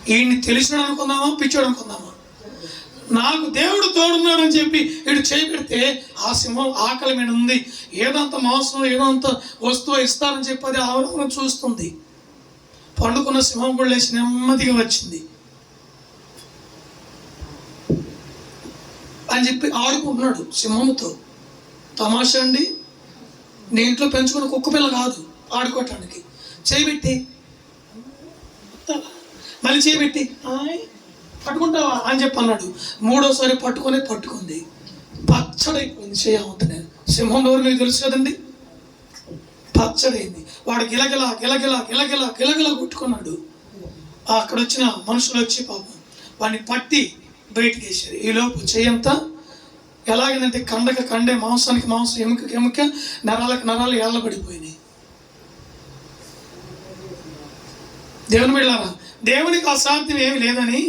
ఈయన్ని తెలిసినాడు అనుకుందామా, పిచ్చోడు అనుకుందామా? నాకు దేవుడు తోడున్నాడని చెప్పి వీడు చేయబెడితే ఆ సింహం ఆకలి మీద ఉంది, ఏదంత మాంసం ఏదంత వస్తువు ఇస్తారని చెప్పి అది ఆవరణ చూస్తుంది. పండుకున్న సింహం కూడా లేచి నెమ్మదిగా వచ్చింది అని చెప్పి ఆడుకుంటున్నాడు సింహంతో. తమాషా అండి. నీ ఇంట్లో పెంచుకున్న కుక్క పిల్ల కాదు ఆడుకోవటానికి. చేయబెట్టి మళ్ళీ చేయబెట్టి పట్టుకుంటావా అని చెప్పి అన్నాడు. మూడోసారి పట్టుకుంది, పచ్చడైపోయింది చేయవుతుంది. సింహం ఎవరు మీకు తెలుసు కదండి, పచ్చడైంది. వాడు గిలగిలా గిలగిలా గిలగిలా గిలగిలా కొట్టుకున్నాడు. అక్కడ వచ్చిన మనుషులు వచ్చి పాపం వాడిని పట్టి బయటికి వేసారు. ఈలోపు చెయ్యంతా ఎలాగంటే కండక కండే, మాంసానికి మాంసం, ఎముకకి ఎముక, నరాలకు నరాలు ఏళ్ళబడిపోయినాయి. దేవుని బిడ్డలారా, దేవునికి అసాధ్యం ఏమి లేదని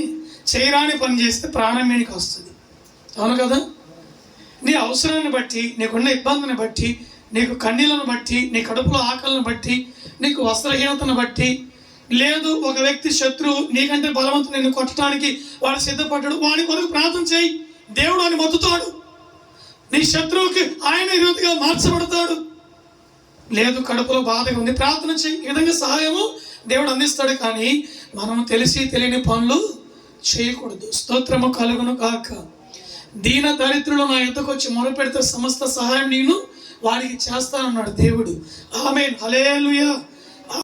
చేయరాని పని చేస్తే ప్రాణం మీనికి వస్తుంది. అవును కదా? నీ అవసరాన్ని బట్టి, నీకున్న ఇబ్బందిని బట్టి, నీకు కన్నీళ్ళను బట్టి, నీ కడుపులో ఆకలిని బట్టి, నీకు వస్త్రహీనతను బట్టి, లేదు ఒక వ్యక్తి శత్రువు నీకంటే బలవంతుడు నిన్ను కొట్టడానికి వాడు సిద్ధపడ్డాడు, వాడి కొరకు ప్రార్థన చేయి, దేవుడు అని మొత్తుతాడు. నీ శత్రువుకి ఆయన విరోధిగా మార్చబడతాడు. లేదు కడుపులో బాధగా ఉంది, ప్రార్థన చేయి. ఈ విధంగా సహాయము దేవుడు అందిస్తాడు. కానీ మనం తెలిసి తెలియని పనులు చేయకూడదు. స్తోత్రము కలుగును కాక. దీన దరిద్రులు నా యొద్దకు వచ్చి మొరపెడితే సమస్త సహాయం నేను వారికి చేస్తానన్నాడు దేవుడు. ఆమేన్, హల్లెలూయా.